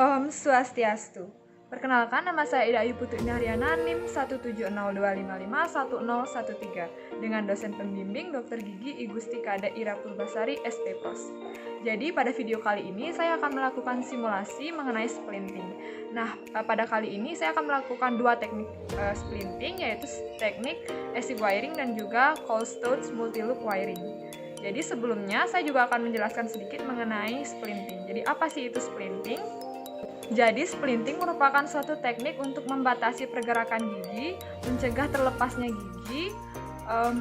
Om Swastiastu. Perkenalkan, nama saya Ida Ayu Putu Indah NIM 17025511013 dengan dosen pembimbing Dr. Gigi Igusti Kade Ira Purbasari SP-Pros. Jadi pada video kali ini saya akan melakukan simulasi mengenai splinting. Nah, pada kali ini saya akan melakukan dua teknik splinting, yaitu teknik ASIC wiring dan juga Cold-Stouts multi-loop wiring. Jadi sebelumnya saya juga akan menjelaskan sedikit mengenai splinting. Jadi apa sih itu splinting? Jadi splinting merupakan suatu teknik untuk membatasi pergerakan gigi, mencegah terlepasnya gigi,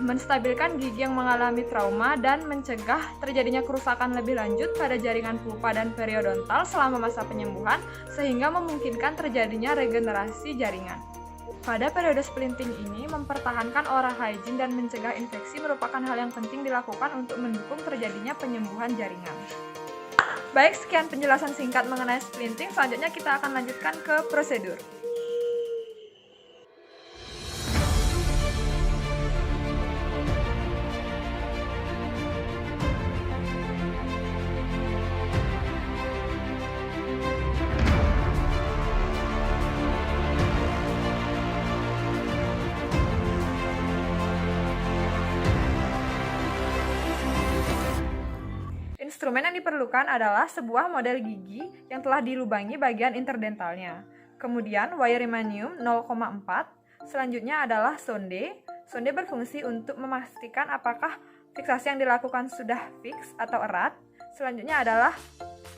menstabilkan gigi yang mengalami trauma, dan mencegah terjadinya kerusakan lebih lanjut pada jaringan pulpa dan periodontal selama masa penyembuhan, sehingga memungkinkan terjadinya regenerasi jaringan. Pada periode splinting ini, mempertahankan oral hygiene dan mencegah infeksi merupakan hal yang penting dilakukan untuk mendukung terjadinya penyembuhan jaringan. Baik, sekian penjelasan singkat mengenai splinting. Selanjutnya kita akan lanjutkan ke prosedur. Instrumen yang diperlukan adalah sebuah model gigi yang telah dilubangi bagian interdentalnya. Kemudian wiremannium 0,4. Selanjutnya adalah sonde. Sonde berfungsi untuk memastikan apakah fiksasi yang dilakukan sudah fix atau erat. Selanjutnya adalah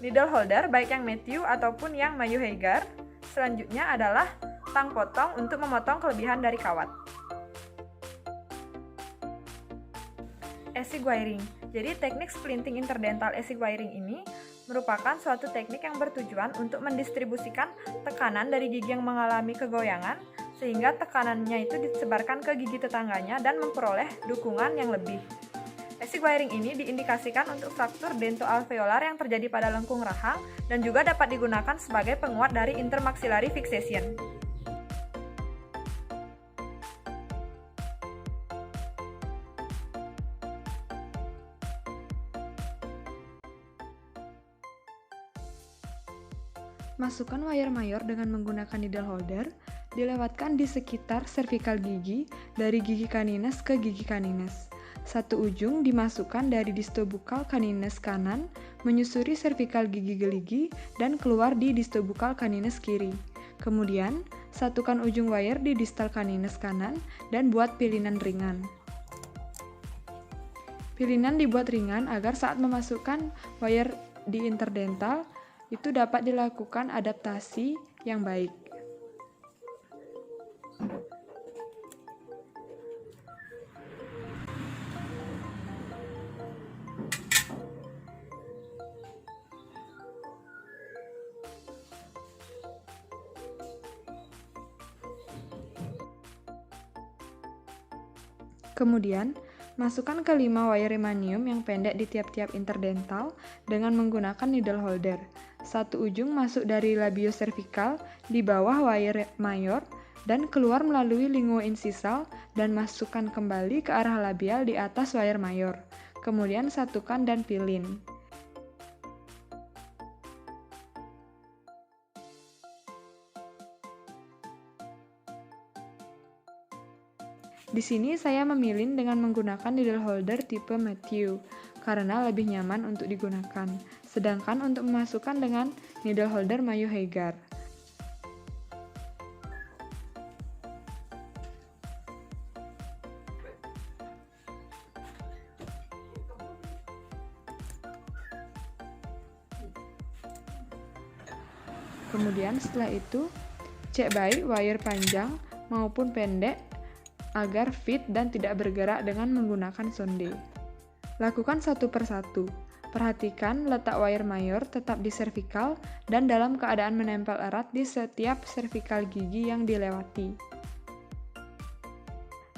needle holder, baik yang Matthew ataupun yang Mayo Heigar. Selanjutnya adalah tang potong untuk memotong kelebihan dari kawat. ASIC wiring. Jadi teknik splinting interdental ASIC wiring ini merupakan suatu teknik yang bertujuan untuk mendistribusikan tekanan dari gigi yang mengalami kegoyangan sehingga tekanannya itu disebarkan ke gigi tetangganya dan memperoleh dukungan yang lebih. ASIC wiring ini diindikasikan untuk fraktur dentoalveolar yang terjadi pada lengkung rahang dan juga dapat digunakan sebagai penguat dari intermaxillary fixation. Masukkan wire mayor dengan menggunakan needle holder, dilewatkan di sekitar cervical gigi dari gigi canines ke gigi canines. Satu ujung dimasukkan dari distobuccal canines kanan, menyusuri cervical gigi geligi, dan keluar di distobuccal canines kiri. Kemudian, satukan ujung wire di distal canines kanan dan buat pilinan ringan. Pilinan dibuat ringan agar saat memasukkan wire di interdental, itu dapat dilakukan adaptasi yang baik. Kemudian, masukkan kelima wiremannium yang pendek di tiap-tiap interdental dengan menggunakan needle holder. Satu ujung masuk dari labio cervical di bawah wire mayor dan keluar melalui linguo incisal dan masukkan kembali ke arah labial di atas wire mayor. Kemudian satukan dan pilin. Di sini saya memilin dengan menggunakan needle holder tipe Matthew karena lebih nyaman untuk digunakan. Sedangkan untuk memasukkan dengan needle holder Mayo Heigar. Kemudian setelah itu, cek baik wire panjang maupun pendek agar fit dan tidak bergerak dengan menggunakan sonde. Lakukan satu persatu. Perhatikan letak wire mayor tetap di cervical dan dalam keadaan menempel erat di setiap cervical gigi yang dilewati.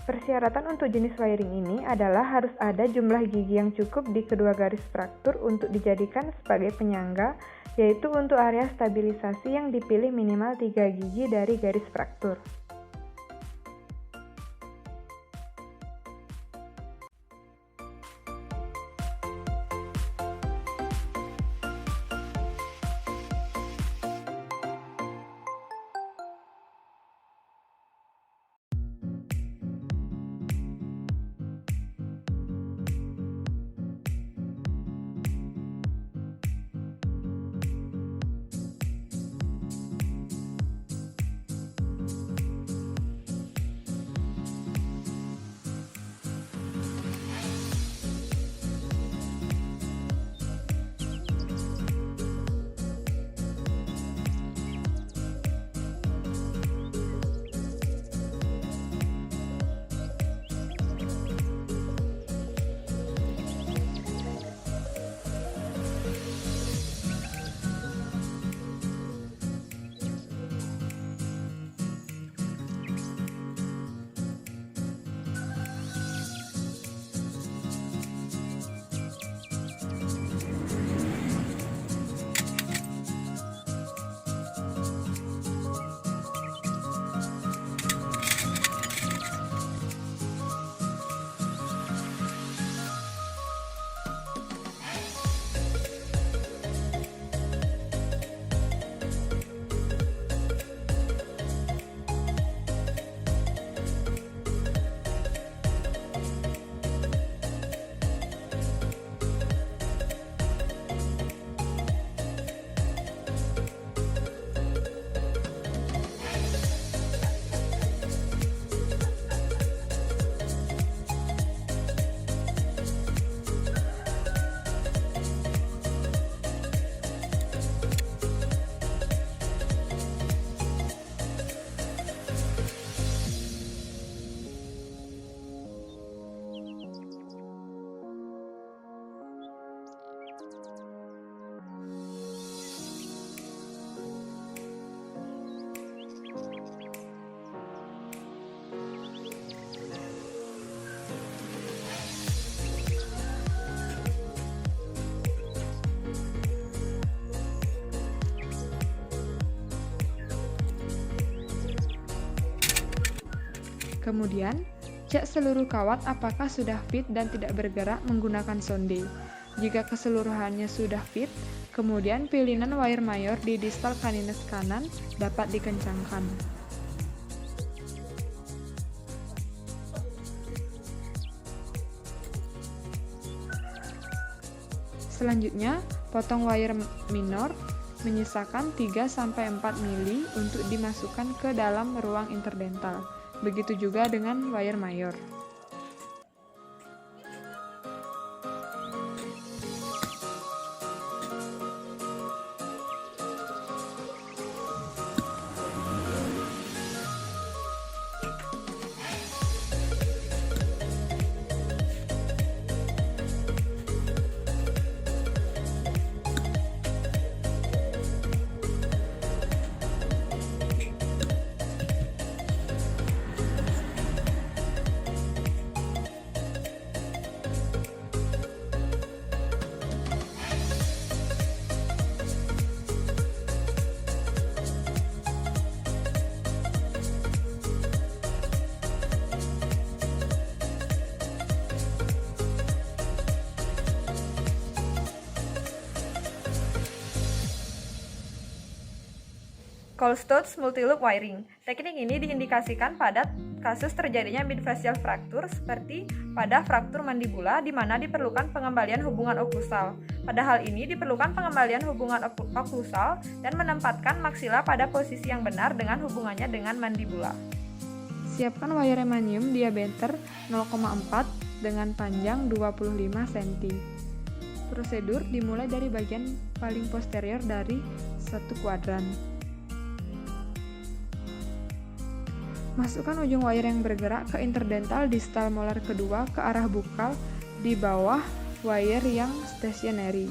Persyaratan untuk jenis wiring ini adalah harus ada jumlah gigi yang cukup di kedua garis fraktur untuk dijadikan sebagai penyangga, yaitu untuk area stabilisasi yang dipilih minimal 3 gigi dari garis fraktur. Kemudian, cek seluruh kawat apakah sudah fit dan tidak bergerak menggunakan sonde. Jika keseluruhannya sudah fit, kemudian pilihan wire mayor di distal canines kanan dapat dikencangkan. Selanjutnya, potong wire minor, menyisakan 3-4 mili untuk dimasukkan ke dalam ruang interdental. Begitu juga dengan wire mayor. Kohlstutz multiloop wiring. Teknik ini diindikasikan pada kasus terjadinya midfacial fracture seperti pada fraktur mandibula di mana diperlukan pengembalian hubungan oklusal. Pada hal ini diperlukan pengembalian hubungan oklusal dan menempatkan maksila pada posisi yang benar dengan hubungannya dengan mandibula. Siapkan wire remanium diameter 0,4 dengan panjang 25 cm. Prosedur dimulai dari bagian paling posterior dari satu kuadran. Masukkan ujung wire yang bergerak ke interdental distal molar kedua ke arah bukal di bawah wire yang stationary.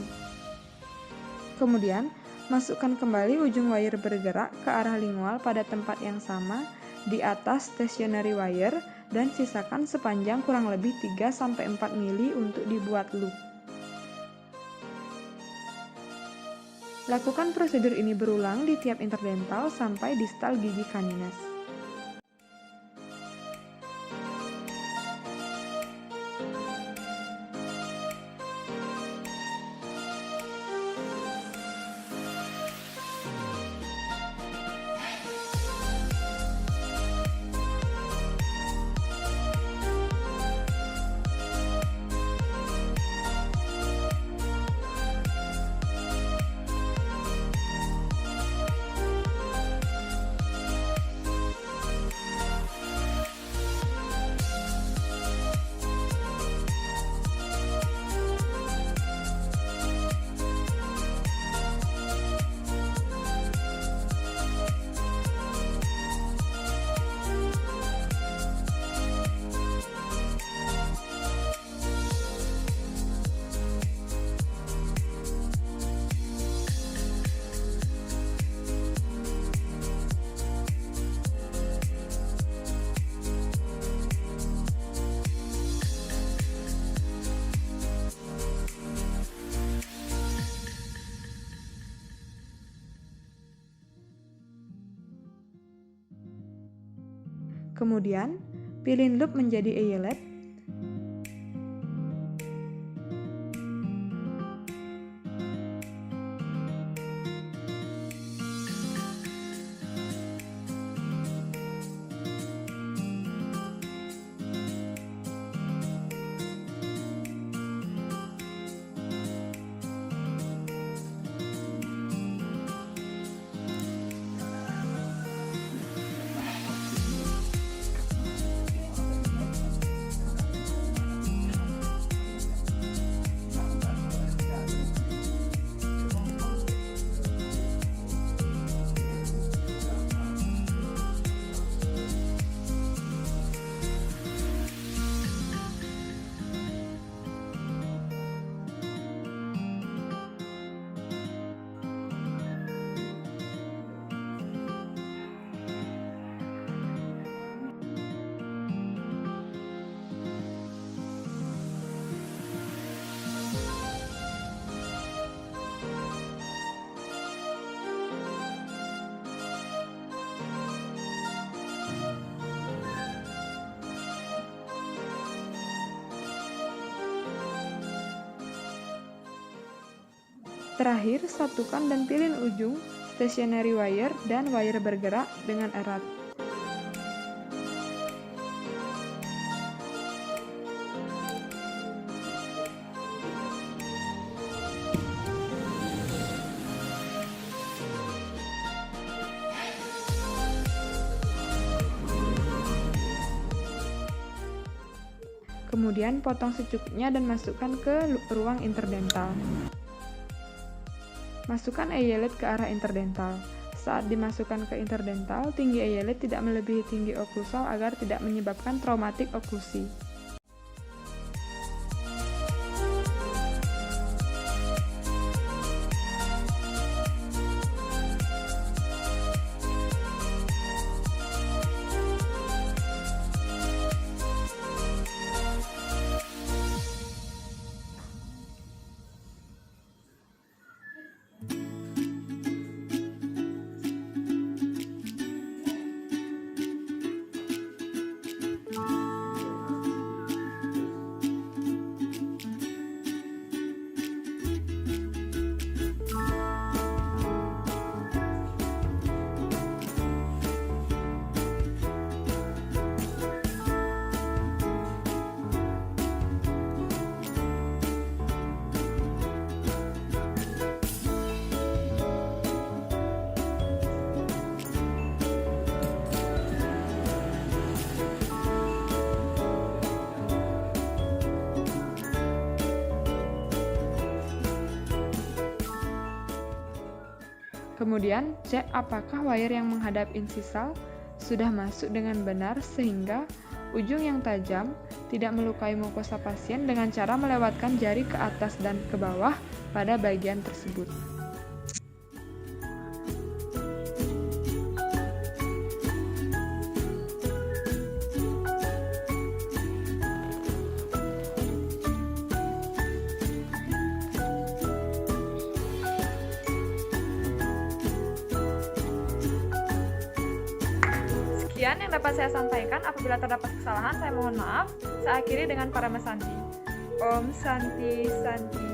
Kemudian, masukkan kembali ujung wire bergerak ke arah lingual pada tempat yang sama di atas stationary wire dan sisakan sepanjang kurang lebih 3-4 mili untuk dibuat loop. Lakukan prosedur ini berulang di tiap interdental sampai distal gigi canines. Kemudian, pilih loop menjadi eyelet. Terakhir, satukan dan pilin ujung stationary wire dan wire bergerak dengan erat. Kemudian potong secukupnya dan masukkan ke ruang interdental. Masukkan eyelet ke arah interdental. Saat dimasukkan ke interdental, tinggi eyelet tidak melebihi tinggi oklusal agar tidak menyebabkan traumatik oklusi. Kemudian, cek apakah wire yang menghadap insisal sudah masuk dengan benar sehingga ujung yang tajam tidak melukai mukosa pasien dengan cara melewatkan jari ke atas dan ke bawah pada bagian tersebut. Sekian yang dapat saya sampaikan. Apabila terdapat kesalahan, saya mohon maaf. Saya akhiri dengan Parama Santi. Om Santi Santi.